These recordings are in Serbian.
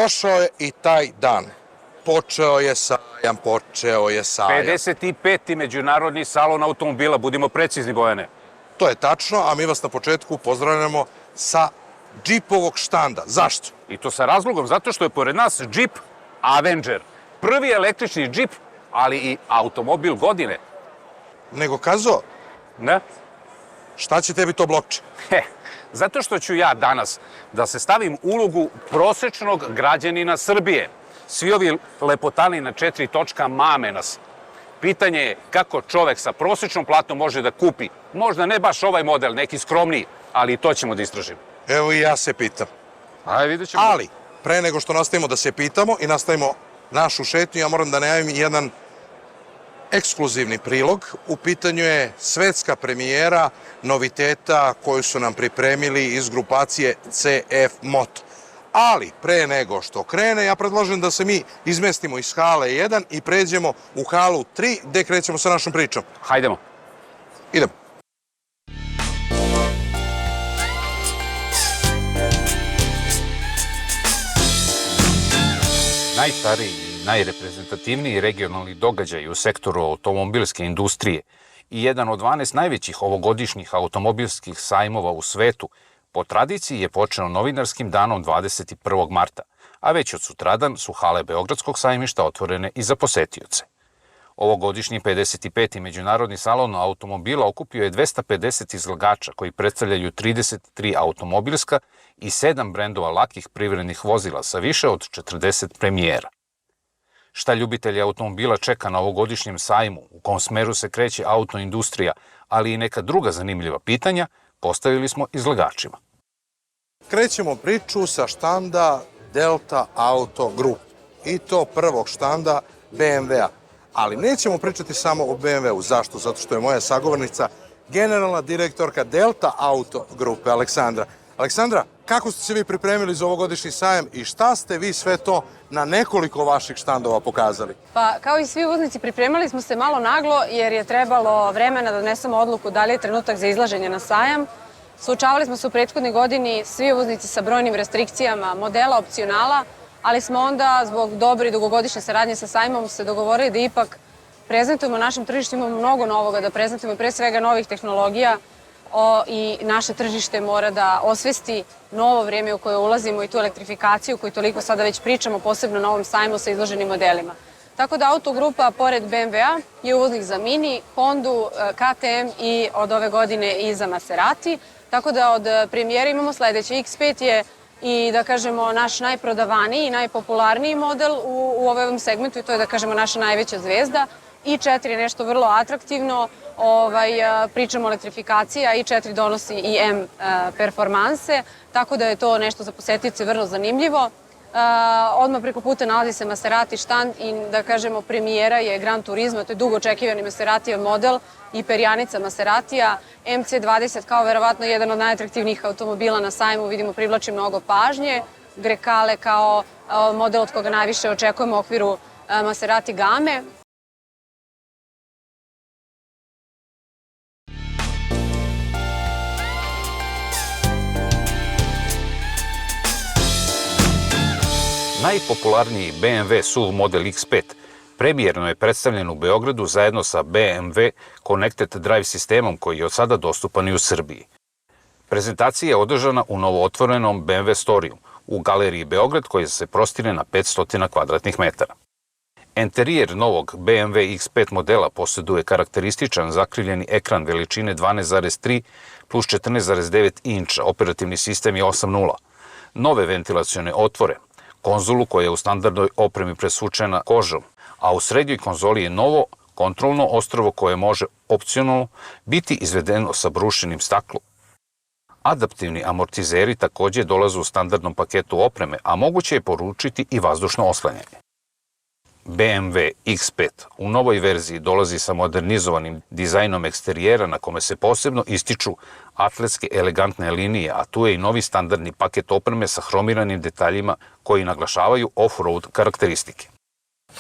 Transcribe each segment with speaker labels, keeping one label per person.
Speaker 1: došao je i taj dan. Počeo je sajam.
Speaker 2: 55. međunarodni salon automobila, budimo precizni, Bojane.
Speaker 1: To je tačno, a mi vas na početku pozdravljamo sa Jeepovog štanda. Zašto?
Speaker 2: I to sa razlogom, zato što je pored nas Jeep Avenger. Prvi električni Jeep, ali i automobil godine.
Speaker 1: Nego Kazo,
Speaker 2: Ne?
Speaker 1: šta će tebi to blockchain?
Speaker 2: Zato što ću ja danas da se stavim u ulogu prosečnog građanina Srbije. Svi ovi lepotani na 4 točka mame nas. Pitanje je kako čovek sa prosečnom platom može da kupi, možda ne baš ovaj model, neki skromniji, ali i to ćemo da istražimo.
Speaker 1: Evo i ja se pitam.
Speaker 2: Ajde, vidjet ćemo.
Speaker 1: Ali, pre nego što nastavimo da se pitamo i nastavimo našu šetnju, ja moram da najavim jedan ekskluzivni prilog. U pitanju je svetska premijera noviteta koju su nam pripremili iz grupacije CF Moto. Ali, pre nego što krene, ja predlažem da se mi izmestimo iz hale 1 i pređemo u halu 3, gde krećemo sa našom pričom.
Speaker 2: Hajdemo.
Speaker 1: Idemo.
Speaker 2: Najstariji i najreprezentativniji regionalni događaj u sektoru automobilske industrije i jedan od 12 najvećih ovogodišnjih automobilskih sajmova u svetu, po tradiciji je počeo novinarskim danom 21. marta, a već od sutradan su hale Beogradskog sajmišta otvorene i za posetioce. Ovogodišnji 55. međunarodni salon automobila okupio je 250 izlagača koji predstavljaju 33 automobilska i 7 brendova lakih privrednih vozila sa više od 40 premijera. Šta ljubitelji automobila čeka na ovogodišnjem sajmu, u kom smeru se kreće autoindustrija, ali i neka druga zanimljiva pitanja, postavili smo izlagačima.
Speaker 1: Krećemo priču sa štanda Delta Auto Group i to prvog štanda BMW-a. Ali nećemo pričati samo o BMW-u. Zašto? Zato što je moja sagovornica generalna direktorka Delta Auto Grupe, Aleksandra. Aleksandra, kako ste se vi pripremili za ovogodišnji sajam i šta ste vi sve to na nekoliko vaših štandova pokazali?
Speaker 3: Pa, kao i svi uvoznici, pripremali smo se malo naglo jer je trebalo vremena da donesemo odluku da li je trenutak za izlaženje na sajam. Suočavali smo se u prethodnoj godini svi uvoznici sa brojnim restrikcijama modela, opcionala, ali smo onda zbog dobre i dugogodišnje saradnje sa sajmom se dogovorili da ipak prezentujemo našem tržištu, imamo mnogo novoga, da prezentujemo pre svega novih tehnologija i naše tržište mora da osvesti novo vrijeme u koje ulazimo i tu elektrifikaciju koju toliko sada već pričamo, posebno na ovom sajmu sa izloženim modelima. Tako da Autogrupa, pored BMW-a, je uvoznik za Mini, Hondu, KTM i od ove godine i za Maserati. Tako da od premijera imamo sledeće. X5 je i da kažemo naš najprodavaniji i najpopularniji model u ovom segmentu i to je da kažemo naša najveća zvezda. i4 je nešto vrlo atraktivno, pričamo o elektrifikaciji, a i4 donosi i M performanse, tako da je to nešto za posetioce vrlo zanimljivo. Odmah preko puta nalazi se Maserati štand i da kažemo premijera je Gran Turismo, to je dugo očekivani Maseratijev model i perjanica Maseratija. MC20 kao verovatno jedan od najatraktivnijih automobila na sajmu, vidimo privlači mnogo pažnje. Grecale kao model od koga najviše očekujemo u okviru Maserati game.
Speaker 2: Najpopularniji BMW SUV model X5 premijerno je predstavljen u Beogradu zajedno sa BMW Connected Drive sistemom koji je od sada dostupan i u Srbiji. Prezentacija je održana u novootvorenom BMW Storiju u Galeriji Beograd koji se prostire na 500 kvadratnih metara. Enterijer novog BMW X5 modela posjeduje karakterističan zakrivljeni ekran veličine 12,3 plus 14,9 inča, operativni sistem je 8.0, nove ventilacione otvore, konzolu koja je u standardnoj opremi presvučena kožom, a u srednjoj konzoli je novo kontrolno ostrvo koje može opcionalno biti izvedeno sa brušenim staklom. Adaptivni amortizeri takođe dolaze u standardnom paketu opreme, a moguće je poručiti i vazdušno oslanjanje. BMW X5 u novoj verziji dolazi sa modernizovanim dizajnom eksterijera na kome se posebno ističu atletske elegantne linije, a tu je i novi standardni paket opreme sa hromiranim detaljima koji naglašavaju off-road karakteristike.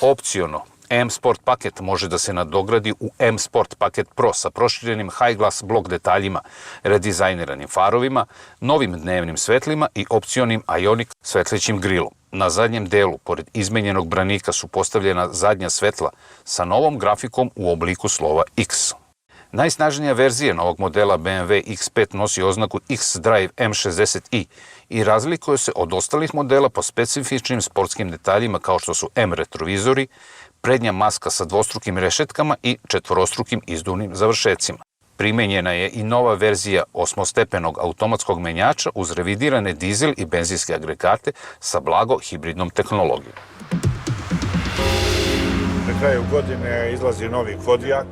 Speaker 2: Opciono, M Sport paket može da se nadogradi u M Sport paket Pro sa proširenim high glass blok detaljima, redizajniranim farovima, novim dnevnim svetlima i opcionim Ioniq svetlećim grilom. Na zadnjem delu, pored izmenjenog branika, su postavljena zadnja svetla sa novom grafikom u obliku slova X. Najsnažnija verzija novog modela BMW X5 nosi oznaku X-Drive M60i i razlikuje se od ostalih modela po specifičnim sportskim detaljima kao što su M retrovizori, prednja maska sa dvostrukim rešetkama i četvorostrukim izduvnim završecima. Primenjena je i nova verzija osmostepenog automatskog menjača uz revidirane dizel i benzinske agregate sa blago hibridnom tehnologijom.
Speaker 4: Na kraju godine izlazi novi Kodiaq,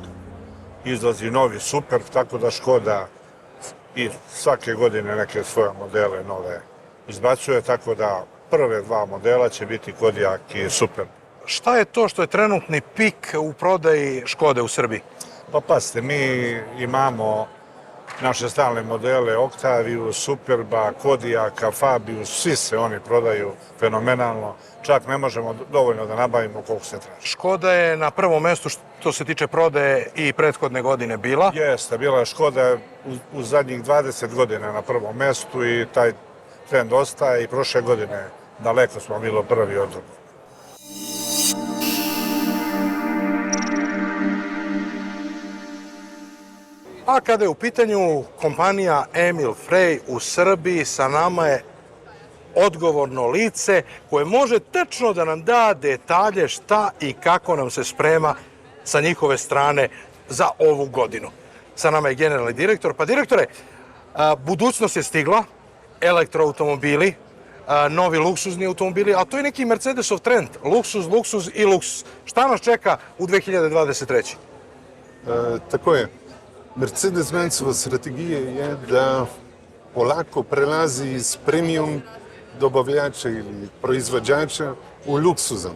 Speaker 4: izlazi novi Superb, tako da Škoda i svake godine neke svoje modele nove izbacuje, tako da prve dva modela će biti Kodiaq i Superb.
Speaker 1: Šta je to što je trenutni pik u prodaji Škode u Srbiji?
Speaker 4: Pa pazite, mi imamo naše stalne modele Octaviju, Superba, Kodiaka, Fabiju, svi se oni prodaju fenomenalno, čak ne možemo dovoljno da nabavimo koliko se traži.
Speaker 1: Škoda je na prvom mestu što se tiče prodaje i prethodne godine bila.
Speaker 4: Jeste, bila je Škoda u zadnjih 20 godina na prvom mestu i taj trend ostaje i prošle godine daleko smo bilo prvi od drugog.
Speaker 1: A kada je u pitanju kompanija Emil Frey u Srbiji, sa nama je odgovorno lice koje može tačno da nam da detalje šta i kako nam se sprema sa njihove strane za ovu godinu. Sa nama je generalni direktor. Pa direktore, budućnost je stigla, elektroautomobili, novi luksuzni automobili, a to je neki Mercedesov trend, luksuz, luksuz i luksuz. Šta nas čeka u 2023?
Speaker 5: Tako je. Mercedes-Benzova strategija je da polako prelazi iz premium dobavljača ili proizvođača u luksuzan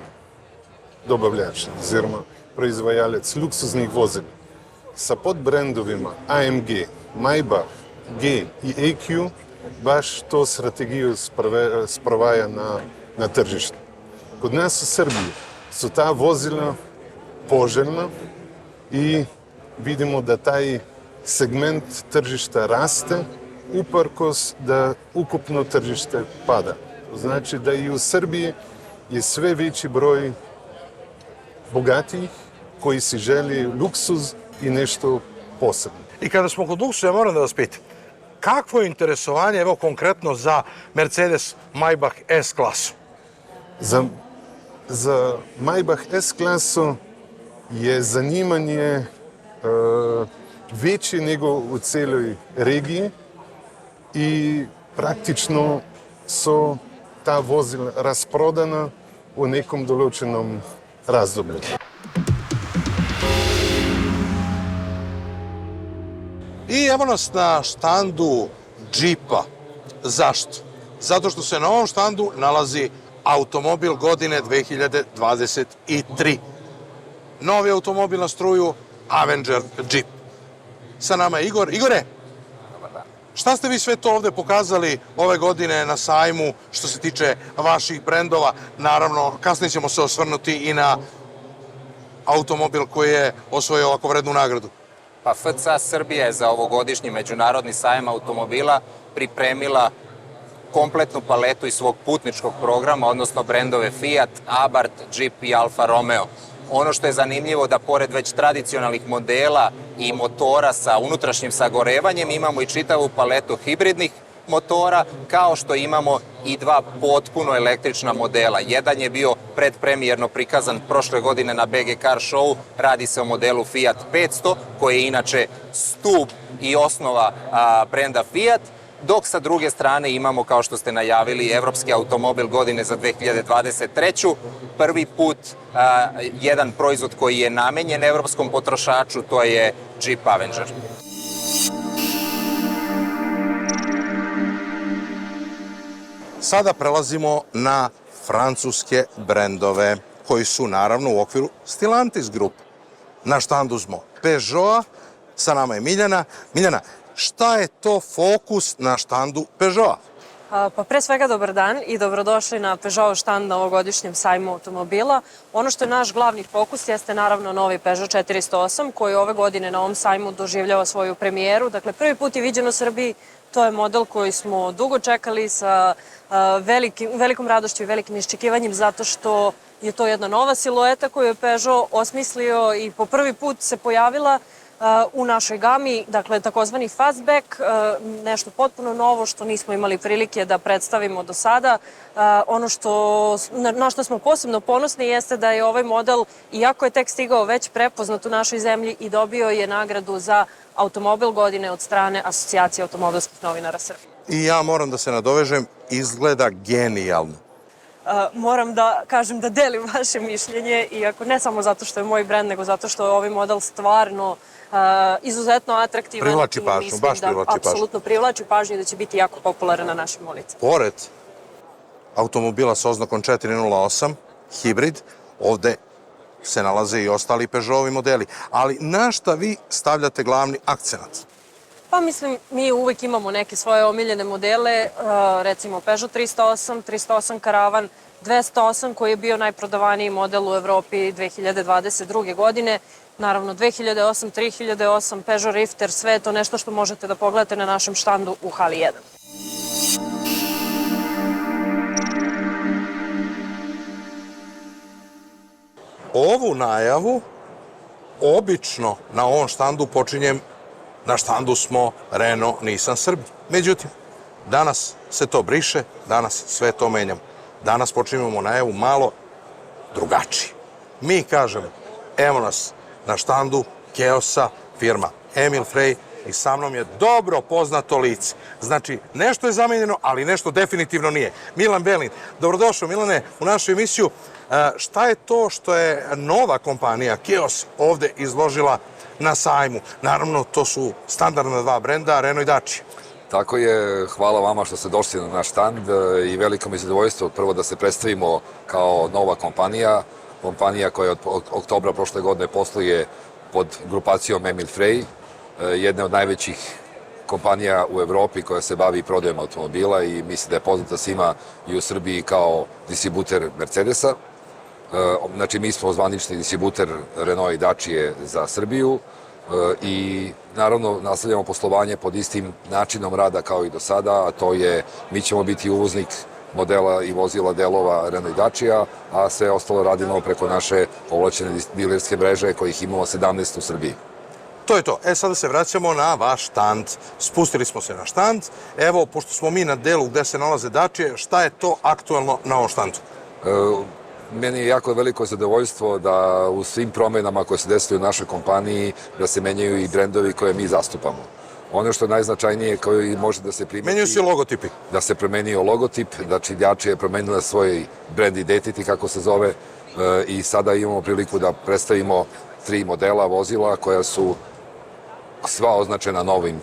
Speaker 5: dobavljač, oziroma proizvajalec luksuznih vozila. Sa podbrendovima AMG, Maybach, G i EQ baš to strategiju sprovaja na tržištu. Kod nas u Srbiji su ta vozila poželjna i vidimo da taj segment tržišta raste, uprkos da ukupno tržište pada. To znači da i u Srbiji je sve veći broj bogatijih koji si želi luksuz i nešto posebno.
Speaker 1: I kada smo kod luksuza, ja moram da vas pitam, kakvo je interesovanje, evo konkretno za Mercedes Maybach S-klasu?
Speaker 5: Za Maybach S-klasu je zanimanje veći nego u celoj regiji i praktično su ta vozila rasprodana u nekom določenom razdoblju.
Speaker 1: I evo nas na štandu Jeepa. Zašto? Zato što se na ovom štandu nalazi automobil godine 2023. Novi automobil na struju Avenger Jeep. Sa nama je Igor. Igore, šta ste vi sve to ovde pokazali ove godine na sajmu što se tiče vaših brendova? Naravno, kasnije ćemo se osvrnuti i na automobil koji je osvojio ovako vrednu nagradu.
Speaker 6: Pa FCA Srbija je za ovogodišnji međunarodni sajam automobila pripremila kompletnu paletu iz svog putničkog programa, odnosno brendove Fiat, Abarth, Jeep i Alfa Romeo. Ono što je zanimljivo da pored već tradicionalnih modela i motora sa unutrašnjim sagorevanjem imamo i čitavu paletu hibridnih motora, kao što imamo i dva potpuno električna modela. Jedan je bio predpremijerno prikazan prošle godine na BG Car Show, radi se o modelu Fiat 500, koji je inače stub i osnova brenda Fiat, dok sa druge strane imamo, kao što ste najavili, evropski automobil godine za 2023. Prvi put jedan proizvod koji je namenjen evropskom potrošaču, to je Jeep Avenger.
Speaker 1: Sada prelazimo na francuske brendove koji su naravno u okviru Stellantis grupe. Na štandu smo Peugeota, sa nama je Miljana. Miljana, šta je to fokus na štandu Peugeota?
Speaker 7: Pa pre svega dobar dan i dobrodošli na Peugeot štand na ovogodišnjem sajmu automobila. Ono što je naš glavni fokus jeste naravno novi Peugeot 408 koji ove godine na ovom sajmu doživljava svoju premijeru. Dakle, prvi put je viđen u Srbiji, to je model koji smo dugo čekali sa velikom radošću i velikim iščekivanjem zato što je to jedna nova silueta koju je Peugeot osmislio i po prvi put se pojavila u našoj gami, dakle takozvani fastback, nešto potpuno novo što nismo imali prilike da predstavimo do sada. Ono na što smo posebno ponosni jeste da je ovaj model, iako je tek stigao, već prepoznat u našoj zemlji i dobio je nagradu za automobil godine od strane Asocijacije automobilskih novinara Srbije.
Speaker 1: I ja moram da se nadovežem, izgleda genijalno.
Speaker 7: Moram da kažem da delim vaše mišljenje, iako ne samo zato što je moj brend, nego zato što je ovaj model stvarno izuzetno atraktivan.
Speaker 1: Privlači pažnju, baš privlači pažnju.
Speaker 7: Apsolutno privlači pažnju i da će biti jako popularan na našim ulicama.
Speaker 1: Pored automobila sa oznakom 408, hibrid, ovde se nalaze i ostali Peugeotovi modeli. Ali na šta vi stavljate glavni akcenat?
Speaker 7: Pa mislim, mi uvek imamo neke svoje omiljene modele, recimo Peugeot 308, 308 Karavan, 208 koji je bio najprodavaniji model u Evropi 2022. godine. Naravno 2008, 3008, Peugeot Rifter, sve je to nešto što možete da pogledate na našem štandu u hali 1.
Speaker 1: Ovu najavu obično na ovom štandu počinjem, na štandu smo Renault, Nissan, Srbija. Međutim, danas se to briše, danas sve to menjamo. Danas počinjemo najavu malo drugačije. Mi kažemo, evo nas na štandu Keosa, firma Emil Frey i sa mnom je dobro poznato lice. Znači, nešto je zamenjeno, ali nešto definitivno nije. Milan Belin, dobrodošao Milane u našu emisiju. Šta je to što je nova kompanija Keos ovde izložila na sajmu? Naravno, to su standardna dva brenda, Renault i Dacia.
Speaker 8: Tako je, hvala vama što ste došli na naš štand i veliko mi je zadovoljstvo prvo da se predstavimo kao nova kompanija. Kompanija koja od oktobra prošle godine posluje pod grupacijom Emil Frey, jedne od najvećih kompanija u Evropi koja se bavi prodajom automobila i mislim da je poznata svima i u Srbiji kao distributer Mercedesa. Znači, mi smo zvanični distributer Renault i Dacia za Srbiju i naravno nastavljamo poslovanje pod istim načinom rada kao i do sada, a to je mi ćemo biti uvoznik modela i vozila delova Renault i Dacia, a sve ostalo radimo preko naše ovlašćene dilerske mreže kojih imamo 17 u Srbiji.
Speaker 1: To je to. Sada se vraćamo na vaš štand. Spustili smo se na štand. Evo, pošto smo mi na delu gde se nalaze Dacia, šta je to aktualno na ovom štandu?
Speaker 8: Meni je jako veliko zadovoljstvo da u svim promenama koje se desili u našoj kompaniji da se menjaju i brendovi koje mi zastupamo. Ono što je najznačajnije koji može da se primeti...
Speaker 1: Menjaju se logotipi.
Speaker 8: Da se promenio logotip, znači Dacia je promenila svoj brand identity, kako se zove, i sada imamo priliku da predstavimo 3 modela vozila koja su sva označena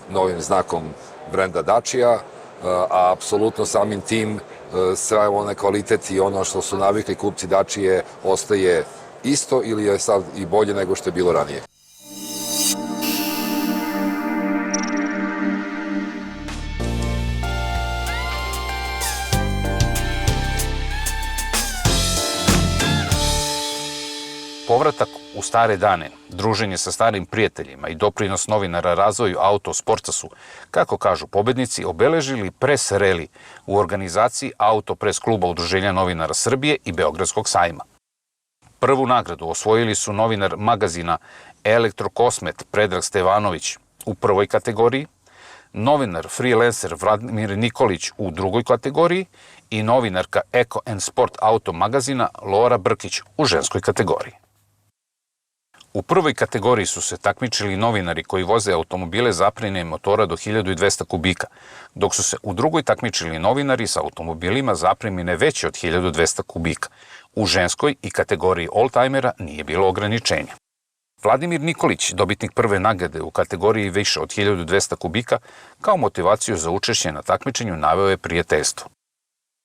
Speaker 8: novim znakom brenda Dacia, a apsolutno samim tim sve onaj kvalitet i ono što su navikli kupci Dacia ostaje isto ili je sad i bolje nego što je bilo ranije.
Speaker 2: Povratak u stare dane, druženje sa starim prijateljima i doprinos novinara razvoju autosporta su, kako kažu pobednici, obeležili pres reli u organizaciji Auto pres kluba Udruženja novinara Srbije i Beogradskog sajma. Prvu nagradu osvojili su novinar magazina Elektrokosmet Predrag Stevanović u prvoj kategoriji, novinar freelancer Vladimir Nikolić u drugoj kategoriji i novinarka Eko and Sport Auto magazina Lora Brkić u ženskoj kategoriji. U prvoj kategoriji su se takmičili novinari koji voze automobile zapremine motora do 1200 kubika, dok su se u drugoj takmičili novinari sa automobilima zapremine veće od 1200 kubika. U ženskoj i kategoriji oldtimera nije bilo ograničenja. Vladimir Nikolić, dobitnik prve nagrade u kategoriji više od 1200 kubika, kao motivaciju za učešće na takmičenju naveo je prijateljstvo.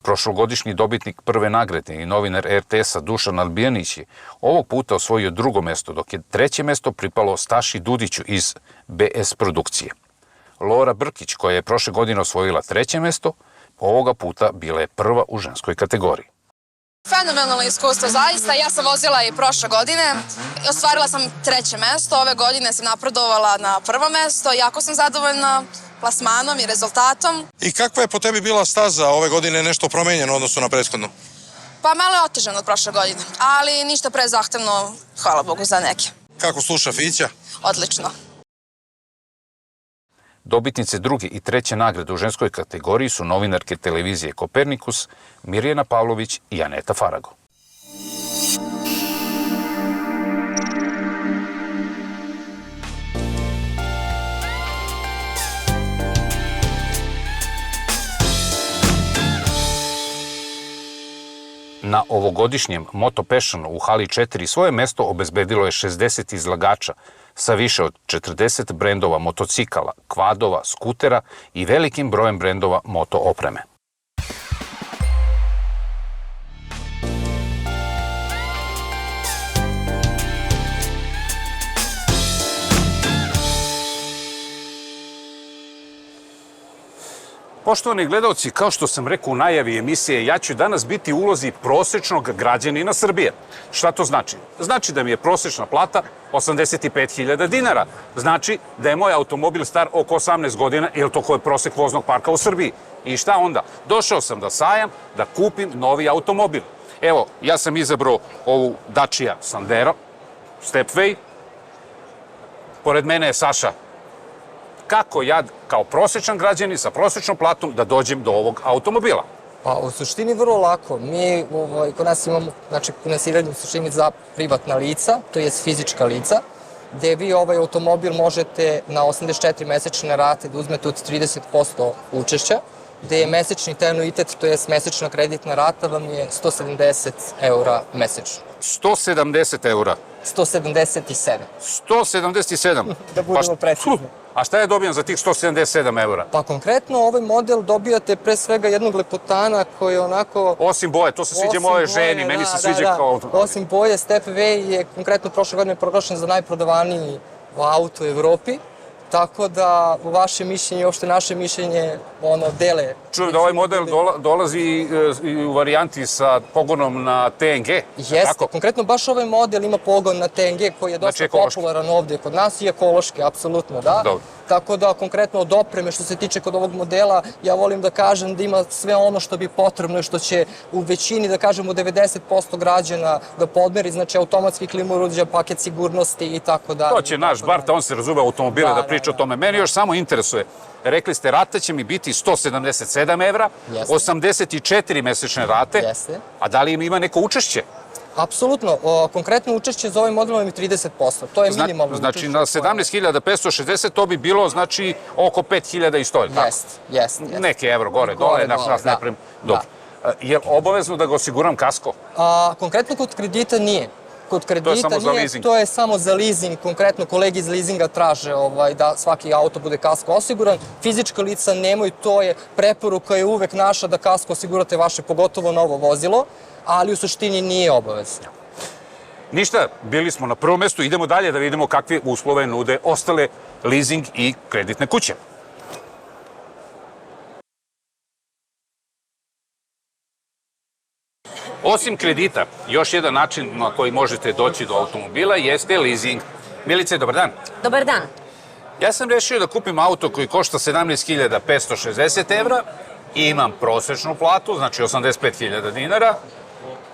Speaker 2: Prošlogodišnji dobitnik prve nagrade i novinar RTS-a Dušan Albijanić je ovog puta osvojio drugo mesto, dok je treće mesto pripalo Staši Dudiću iz BS produkcije. Lora Brkić, koja je prošle godine osvojila treće mesto, Ovoga puta bila je prva u ženskoj kategoriji.
Speaker 9: Fenomenalno iskustvo, zaista. Ja sam vozila i prošle godine. Ostvarila sam 3. mesto. Ove godine sam napredovala na 1. mesto. Jako sam zadovoljna plasmanom i rezultatom.
Speaker 1: I kakva je po tebi bila staza ove godine, nešto promenjeno u odnosu na prethodnu?
Speaker 9: Pa malo je otežano od prošle godine, ali ništa prezahtevno, hvala Bogu za neke.
Speaker 1: Kako sluša Fića?
Speaker 9: Odlično.
Speaker 2: Dobitnice druge i treće nagrade u ženskoj kategoriji su novinarke televizije Kopernikus, Mirjana Pavlović i Aneta Farago. Na ovogodišnjem Moto Passionu u hali 4 svoje mesto obezbedilo je 60 izlagača sa više od 40 brendova motocikala, kvadova, skutera i velikim brojem brendova moto opreme. Poštovani gledalci, kao što sam rekao u najavi emisije, ja ću danas biti u ulozi prosečnog građanina Srbije. Šta to znači? Znači da mi je prosečna plata 85.000 dinara. Znači da je moj automobil star oko 18 godina, jer to je prosek voznog parka u Srbiji. I šta onda? Došao sam da sajam, da kupim novi automobil. Evo, ja sam izabrao ovu Dacia Sandero, Stepway. Pored mene je Saša. Kako ja, kao prosječan građanin sa prosječnom platom, da dođem do ovog automobila?
Speaker 10: Pa u suštini vrlo lako. Mi kod nas imamo finansiranje u suštini za privatna lica, to je fizička lica, gde vi ovaj automobil možete na 84 mesečne rate da uzmete od 30% učešća, gde je mesečni taj anuitet, to je mesečna kreditna rata, vam je 170 eura mesečno.
Speaker 2: 170 eura?
Speaker 10: 177.
Speaker 2: 177?
Speaker 10: Da budemo precizni.
Speaker 2: A šta je dobijem za tih 177 eura?
Speaker 10: Pa konkretno ovaj model dobijate pre svega jednog lepotana koji je onako...
Speaker 2: Osim boje, to se sviđa moje ženi, meni se sviđa kao...
Speaker 10: Osim boje, Stepway je konkretno prošle godine proglašen za najprodavaniji auto u Evropi. Tako da vaše mišljenje i uopšte naše mišljenje dele.
Speaker 2: Čujem da ovaj model dolazi i u varijanti sa pogonom na TNG.
Speaker 10: Jeste, konkretno baš ovaj model ima pogon na TNG koji je dosta popularan ovde kod nas i ekološki, apsolutno, da.
Speaker 2: Dobro.
Speaker 10: Tako da konkretno od opreme što se tiče kod ovog modela, ja volim da kažem da ima sve ono što bi potrebno i što će u većini, da kažemo 90% građana da podmeri, znači automatski klima uređaj, paket sigurnosti i tako dalje.
Speaker 2: To će naš Barta, on se razume automobile da priča o tome. Meni još samo interesuje, rekli ste rata će mi biti 177 evra, 84 mesečne rate, a da li ima neko učešće?
Speaker 10: Apsolutno. Konkretno učešće za ovaj model je 30%. To je minimalno učešće.
Speaker 2: Znači na 17.560 to bi bilo znači oko 5.100.
Speaker 10: Jeste.
Speaker 2: Neke evro gore, dole, nas ne prem. Dobro. Je obavezno da ga osiguram kasko?
Speaker 10: Konkretno kod kredita nije. Kod kredita
Speaker 2: nije,
Speaker 10: to je samo za leasing. Konkretno kolegi iz leasinga traže da svaki auto bude kasko osiguran. Fizička lica nemaju, to je preporuka je uvek naša da kasko osigurate vaše, pogotovo novo vozilo, ali u suštini nije obavezno.
Speaker 2: Ništa, bili smo na prvom mestu, idemo dalje da vidimo kakve uslove nude ostale leasing i kreditne kuće. Osim kredita, još jedan način na koji možete doći do automobila jeste leasing. Milice, dobar dan.
Speaker 11: Dobar dan.
Speaker 2: Ja sam rešio da kupim auto koji košta 17.560 evra i imam prosečnu platu, znači 85.000 dinara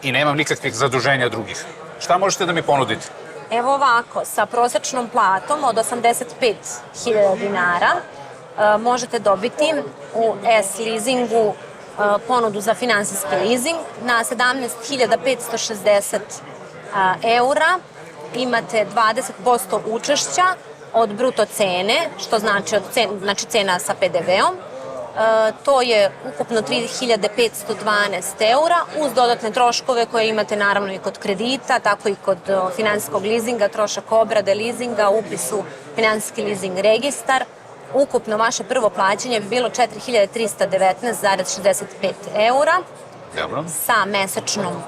Speaker 2: i nemam nikakvih zaduženja drugih. Šta možete da mi ponudite?
Speaker 11: Evo ovako, sa prosečnom platom od 85.000 dinara možete dobiti u S-leasingu ponudu za finansijski leasing na 17.560 eura. Imate 20% učešća od bruto cene, što znači cena sa PDV-om. To je ukupno 3.512 eura, uz dodatne troškove koje imate naravno i kod kredita, tako i kod finansijskog leasinga, trošak obrade leasinga, upis u finansijski leasing registar. Ukupno vaše prvo plaćanje bi bilo 4.319,65 eura sa mesečnom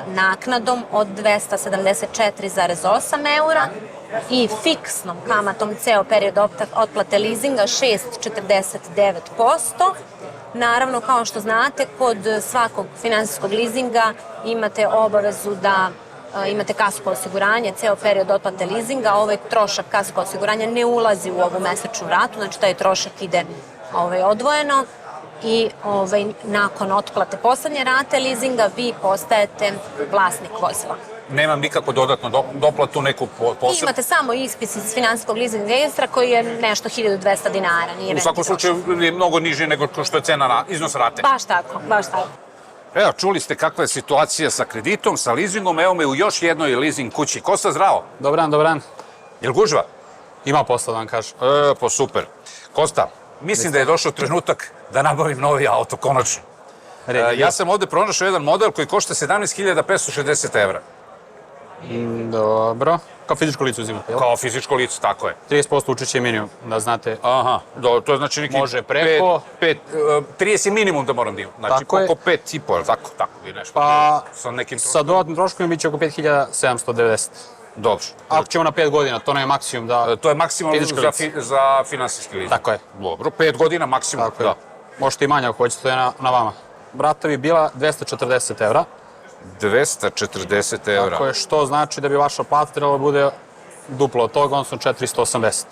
Speaker 11: naknadom od 274,8 eura i fiksnom kamatom ceo period otplate leasinga 6,49%. Naravno, kao što znate, kod svakog finansijskog leasinga imate obavezu da imate kasko osiguranje, ceo period otplate leasinga, ovaj trošak kasko osiguranja ne ulazi u ovu mesečnu ratu, znači taj trošak ide odvojeno i nakon otplate poslednje rate leasinga vi postajete vlasnik vozila.
Speaker 2: Nemam nikako dodatno doplatu, neku posebnu?
Speaker 11: Imate samo ispis iz finansijskog leasing registra koji je nešto 1200 dinara.
Speaker 2: U svakom slučaju je mnogo niži nego što je cena iznos rate.
Speaker 11: Baš tako, baš tako.
Speaker 2: Evo, čuli ste kakva je situacija sa kreditom, sa leasingom. Evo me u još jednoj leasing kući. Kosta, zdravo.
Speaker 12: Dobran, dobran.
Speaker 2: Jel gužva?
Speaker 12: Ima posla da vam kažem.
Speaker 2: Pa super. Kosta, mislim da je došao trenutak da nabavim novi auto, konačno. Ja sam ovde pronašao jedan model koji košta 17.560 evra.
Speaker 12: Dobro. Kao fizičko lice uzimate, jel?
Speaker 2: Kao fizičko lice, tako je.
Speaker 12: 30% učešće minimum, da znate.
Speaker 2: Aha, to je znači neki...
Speaker 12: Može preko.
Speaker 2: 30 minimum da moram da imam. Znači, oko 5,5, tako bi nešto.
Speaker 12: Pa, sa dodatnim troškovima biće oko 5.790.
Speaker 2: Dobro.
Speaker 12: Ako ćemo na 5 godina, to ne je maksimum da...
Speaker 2: To je maksimum za finansijski leasing.
Speaker 12: Tako je.
Speaker 2: Dobro, 5 godina maksimum, da.
Speaker 12: Možete i manje ako hoćete, to je na vama. Brata bi bila 240 evra.
Speaker 2: 240 evra.
Speaker 12: Tako je, što znači da bi vaša plata trebala bude duplo od toga, odnosno 480.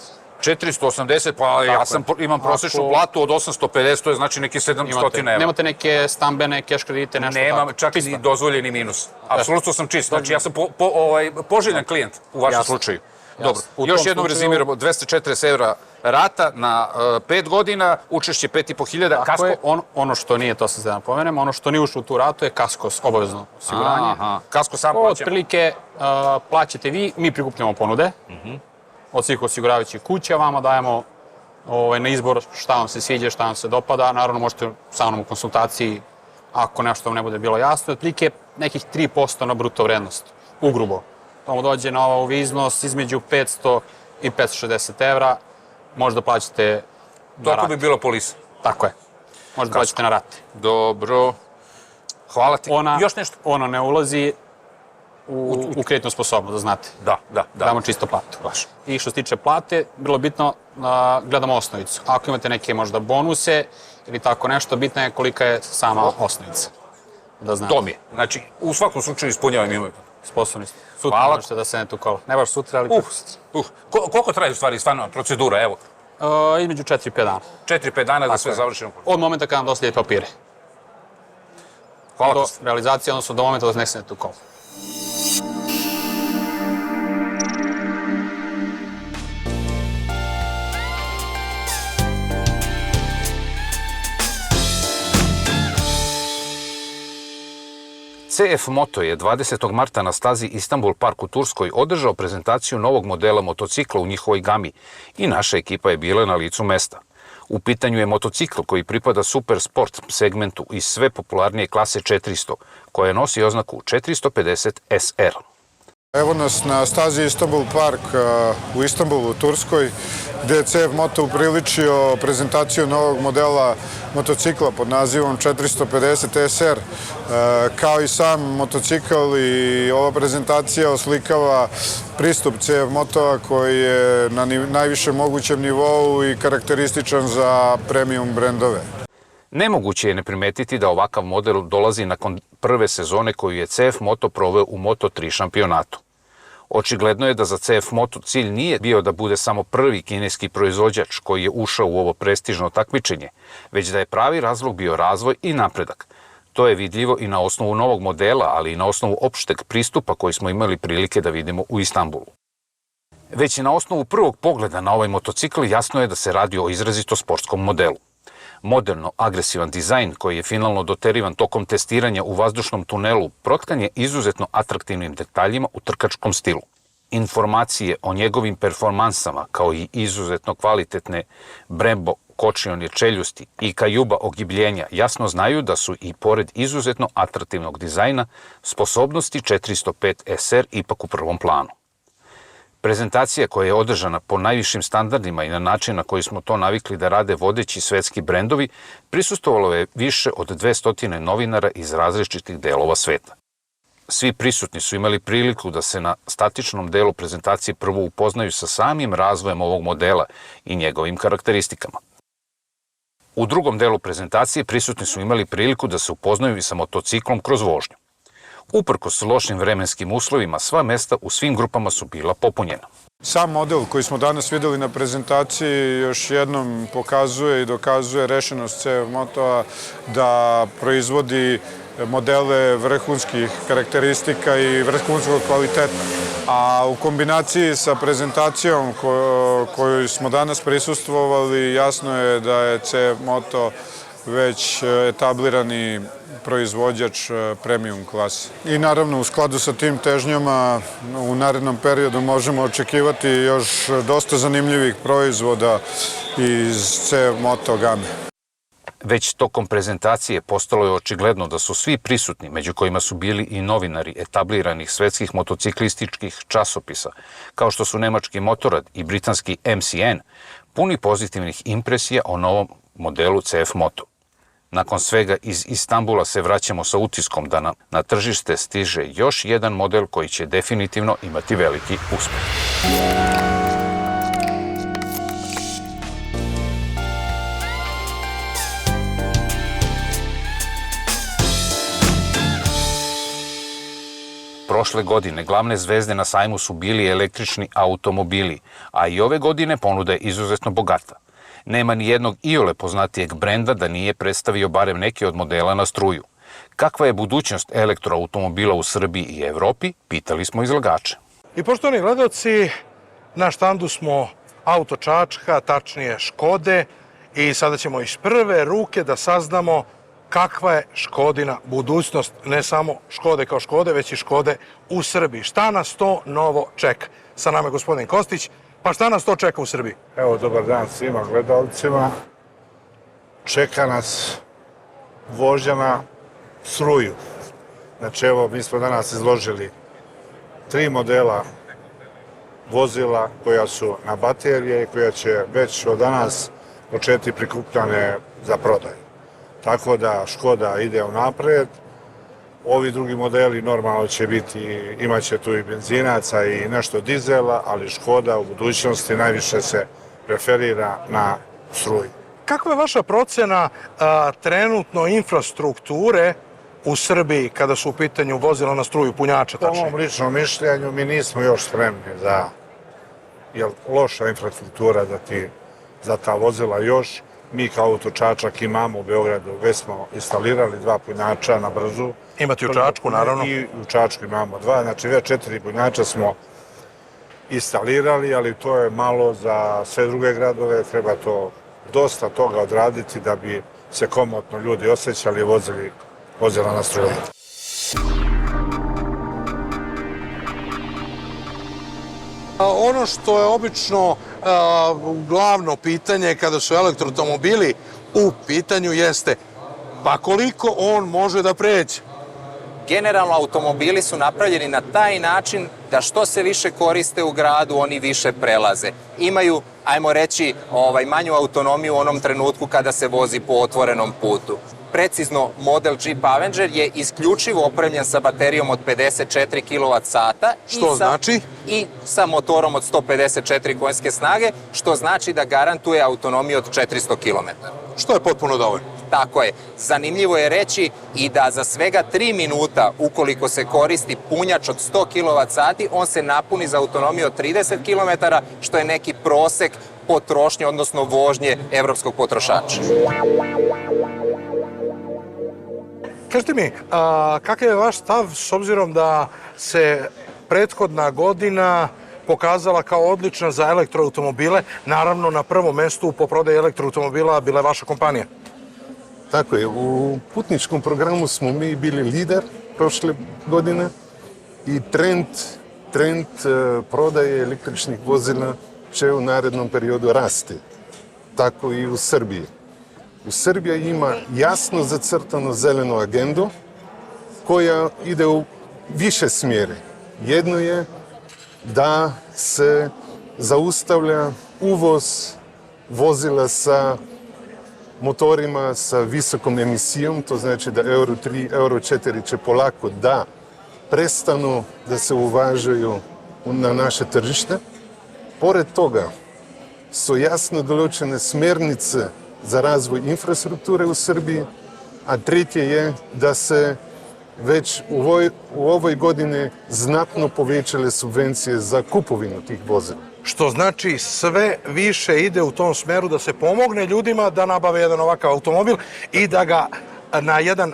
Speaker 2: 480, pa ja imam prosječnu platu od 850, to je znači neki 700 evra.
Speaker 12: Nemate neke stambene, keš kredite, nešto tako?
Speaker 2: Nemam čak i dozvoljeni minus. Apsolutno sam čist, znači ja sam poželjan klijent u vašem slučaju. Dobro, još jednom rezimiramo, 240 evra rata na 5 godina, učešće 5.500.
Speaker 12: Tako je, ono što nije, to sam se da napomenem, ono što nije ušlo u tu ratu je kasko, obavezno osiguranje.
Speaker 2: Kasko sam plaćam.
Speaker 12: Otprilike plaćate vi, mi prikupljamo ponude od svih osiguravajućih kuća, vama dajemo na izbor šta vam se sviđa, šta vam se dopada. Naravno, možete sa mnom u konsultaciji, ako nešto vam ne bude bilo jasno, otprilike nekih 3% na bruto vrednost, ugrubo. To mu dođe na ovaj iznos između 500 i 560 evra, možda plaćate na rate.
Speaker 2: Toliko bi bilo polisa.
Speaker 12: Tako je. Možda plaćate na rate.
Speaker 2: Dobro. Hvala ti. Još nešto?
Speaker 12: Ona ne ulazi u kreditnu sposobnost, da znate.
Speaker 2: Da.
Speaker 12: Damo čisto platu. I što se tiče plate, bilo bitno gledamo osnovicu. Ako imate neke možda bonuse ili tako nešto, bitno je kolika je sama osnovica. Da znate.
Speaker 2: To mi je. Znači, u svakom slučaju ispunjavam imaju.
Speaker 12: Sposobni ste. Sutra možete da sednete u kolo. Ne baš sutra, ali preko sutra.
Speaker 2: Koliko traje u stvari stvarno procedura, evo?
Speaker 12: Između 4 i 5 dana.
Speaker 2: 4 i 5 dana da sve završimo?
Speaker 12: Od momenta kada nam doslijede papire.
Speaker 2: Hvala.
Speaker 12: Do realizacije, odnosno do momenta da ne sednete u kolo.
Speaker 2: CF Moto je 20. marta na stazi Istanbul Park u Turskoj održao prezentaciju novog modela motocikla u njihovoj gami i naša ekipa je bila na licu mesta. U pitanju je motocikl koji pripada super sport segmentu iz sve popularnije klase 400, koja nosi oznaku 450 SR.
Speaker 13: Evo nas na stazi Istanbul Park u Istanbulu, u Turskoj, gde je CF Moto upriličio prezentaciju novog modela motocikla pod nazivom 450 SR. Kao i sam motocikl, i ova prezentacija oslikava pristup CF Moto-a koji je na najvišem mogućem nivou i karakterističan za premium brendove.
Speaker 2: Nemoguće je ne primetiti da ovakav model dolazi nakon prve sezone koju je CF Moto proveo u Moto3 šampionatu. Očigledno je da za CF Moto cilj nije bio da bude samo prvi kineski proizvođač koji je ušao u ovo prestižno takmičenje, već da je pravi razlog bio razvoj i napredak. To je vidljivo i na osnovu novog modela, ali i na osnovu opšteg pristupa koji smo imali prilike da vidimo u Istanbulu. Već i na osnovu prvog pogleda na ovaj motocikl jasno je da se radi o izrazito sportskom modelu. Moderno, agresivan dizajn koji je finalno doterivan tokom testiranja u vazdušnom tunelu protkan je izuzetno atraktivnim detaljima u trkačkom stilu. Informacije o njegovim performansama kao i izuzetno kvalitetne Brembo kočionje čeljusti i kajuba ogibljenja jasno znaju da su i pored izuzetno atraktivnog dizajna sposobnosti 405 SR ipak u prvom planu. Prezentacija koja je održana po najvišim standardima i na način na koji smo to navikli da rade vodeći svetski brendovi, prisustvovalo je više od 200 novinara iz različitih delova sveta. Svi prisutni su imali priliku da se na statičnom delu prezentacije prvo upoznaju sa samim razvojem ovog modela i njegovim karakteristikama. U drugom delu prezentacije prisutni su imali priliku da se upoznaju i sa motociklom kroz vožnju. Uprkos lošim vremenskim uslovima, sva mesta u svim grupama su bila popunjena.
Speaker 13: Sam model koji smo danas videli na prezentaciji još jednom pokazuje i dokazuje rešenost CF Moto da proizvodi modele vrhunskih karakteristika i vrhunskog kvaliteta. A u kombinaciji sa prezentacijom koju smo danas prisustvovali, jasno je da je CF Moto već etablirani proizvođač premium klase. I naravno, u skladu sa tim težnjama, u narednom periodu možemo očekivati još dosta zanimljivih proizvoda iz CF Moto game.
Speaker 2: Već tokom prezentacije postalo je očigledno da su svi prisutni, među kojima su bili i novinari etabliranih svetskih motociklističkih časopisa, kao što su nemački Motorrad i britanski MCN, puni pozitivnih impresija o novom modelu CF Moto. Nakon svega iz Istanbula se vraćamo sa utiskom da nam na tržište stiže još jedan model koji će definitivno imati veliki uspeh. Prošle godine glavne zvezde na sajmu su bili električni automobili, a i ove godine ponuda je izuzetno bogata. Nema ni jednog iole poznatijeg brenda da nije predstavio barem neke od modela na struju. Kakva je budućnost elektroautomobila u Srbiji i Evropi, pitali smo izlagače.
Speaker 1: I poštovani gledalci, na štandu smo auto Čačka, tačnije Škode, i sada ćemo iz prve ruke da saznamo kakva je Škodina budućnost, ne samo Škode kao Škode, već i Škode u Srbiji. Šta nas to novo čeka? Sa nama je gospodin Kostić, pa šta nas to čeka u Srbiji?
Speaker 4: Evo, dobar dan svima gledalcima. Čeka nas vožnja na struju. Znači, evo, mi smo danas izložili 3 modela vozila koja su na baterije i koja će već od danas početi prikupljane za prodaju. Tako da Škoda ide unapred. Ovi drugi modeli normalno će biti, imaće tu i benzinaca i nešto dizela, ali Škoda u budućnosti najviše se preferira na struju.
Speaker 1: Kakva je vaša procena trenutno infrastrukture u Srbiji kada su u pitanju vozila na struju, punjača?
Speaker 4: Po mom ličnom mišljenju mi nismo još spremni za loša infrastruktura za ta vozila još. Mi kao auto Čačak imamo u Beogradu, već smo instalirali 2 punjača na brzu.
Speaker 1: Imate u Čačku, naravno.
Speaker 4: I u Čačku imamo 2, znači već 4 punjača smo instalirali, ali to je malo za sve druge gradove, treba to dosta toga odraditi da bi se komotno ljudi osjećali i vozili vozila na struju.
Speaker 1: Ono što je obično glavno pitanje kada su elektroautomobili u pitanju jeste pa koliko on može da pređe?
Speaker 6: Generalno, automobili su napravljeni na taj način da što se više koriste u gradu, oni više prelaze. Imaju, ajmo reći, manju autonomiju u onom trenutku kada se vozi po otvorenom putu. Precizno, model Jeep Avenger je isključivo opremljen sa baterijom od 54 kWh.
Speaker 1: Što znači?
Speaker 6: I sa motorom od 154 konjske snage, što znači da garantuje autonomiju od 400 km.
Speaker 1: Što je potpuno dovoljno.
Speaker 6: Tako je. Zanimljivo je reći i da za svega 3 minuta, ukoliko se koristi punjač od 100 kWh, on se napuni za autonomiju od 30 km, što je neki prosek potrošnje, odnosno vožnje evropskog potrošača.
Speaker 1: Kažite mi, kakav je vaš stav s obzirom da se prethodna godina pokazala kao odlična za elektroautomobile, naravno na prvom mestu po prodaji elektroautomobila bila je vaša kompanija?
Speaker 5: Tako je, u putničkom programu smo mi bili lider prošle godine i trend prodaje električnih vozila će u narednom periodu rasti, tako i u Srbiji. U Srbiji ima jasno zacrtanu zelenu agendu koja ide u više smjere. Jedno je da se zaustavlja uvoz vozila sa motorima sa visokom emisijom, to znači da Euro 3, Euro 4 će polako da prestanu da se uvažaju na naše tržište. Pored toga su jasno določene smernice za razvoj infrastrukture u Srbiji, a treće je da se već u ovoj godini znatno povećale subvencije za kupovinu tih vozila.
Speaker 1: Što znači sve više ide u tom smeru da se pomogne ljudima da nabave jedan ovakav automobil i da ga na jedan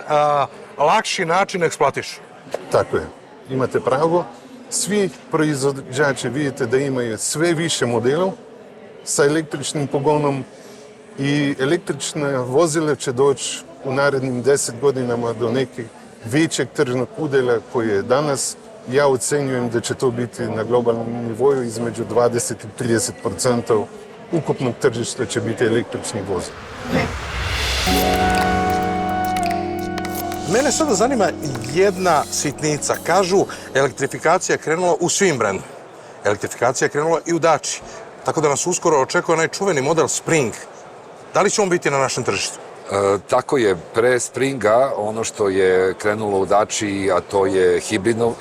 Speaker 1: lakši način eksploatišu.
Speaker 5: Tako je, imate pravo. Svi proizvođači vidite da imaju sve više modela sa električnim pogonom i električna vozila će doći u narednim 10 godinama do nekih većeg tržnog udjela koji je danas. Ja ocenjujem da će to biti na globalnom nivoju između 20 i 30% ukupnog tržišta će biti električni vozila.
Speaker 1: Mene sada zanima jedna sitnica. Kažu, elektrifikacija je krenula u svim brendovima. Elektrifikacija je krenula i u Daci. Tako da nas uskoro očekuje onaj čuveni model Spring. Da li će on biti na našem tržištu?
Speaker 8: Tako je, pre Springa ono što je krenulo u Daci, a to je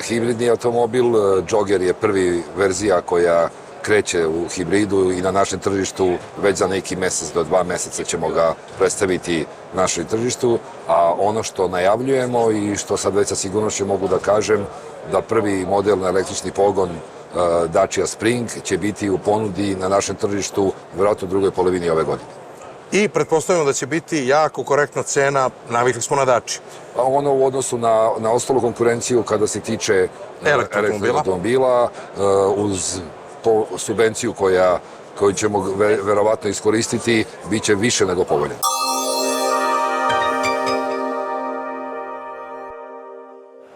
Speaker 8: hibridni automobil. Jogger je prvi verzija koja kreće u hibridu i na našem tržištu već za neki mesec do 2 meseca ćemo ga predstaviti našem tržištu, a ono što najavljujemo i što sad već sa sigurnošću mogu da kažem, da prvi model na električni pogon Dacia Spring će biti u ponudi na našem tržištu vjerojatno u drugoj polovini ove godine.
Speaker 1: I pretpostavljamo da će biti jako korektna cena, navikli smo na Daci.
Speaker 8: Ono u odnosu na ostalu konkurenciju kada se tiče elektroautomobila, uz subvenciju koju ćemo verovatno iskoristiti, bit će više nego povoljan.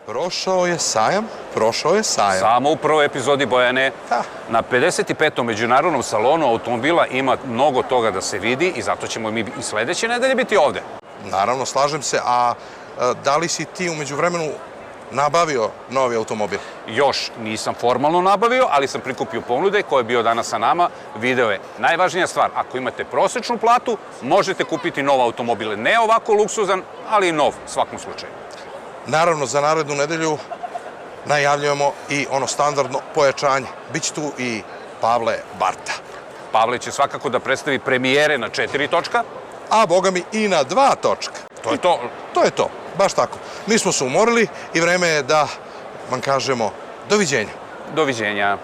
Speaker 1: Prošao je sajam.
Speaker 2: Samo u prvoj epizodi, Bojane, na 55. međunarodnom salonu automobila ima mnogo toga da se vidi i zato ćemo mi i sledeće nedelje biti ovde.
Speaker 1: Naravno, slažem se. A da li si ti umeđu vremenu nabavio novi automobil?
Speaker 2: Još nisam formalno nabavio, ali sam prikupio ponude ko je bio danas sa nama. Video je najvažnija stvar. Ako imate prosečnu platu, možete kupiti nov automobil. Ne ovako luksuzan, ali i nov u svakom slučaju.
Speaker 1: Naravno, za narednu nedelju najavljujemo i ono standardno pojačanje. Biće tu i Pavle Barta.
Speaker 2: Pavle će svakako da predstavi premijere na 4 točka.
Speaker 1: A boga mi i na 2 točka.
Speaker 2: To je to.
Speaker 1: To je to, baš tako. Mi smo se umorili i vreme je da vam kažemo doviđenja.
Speaker 2: Doviđenja.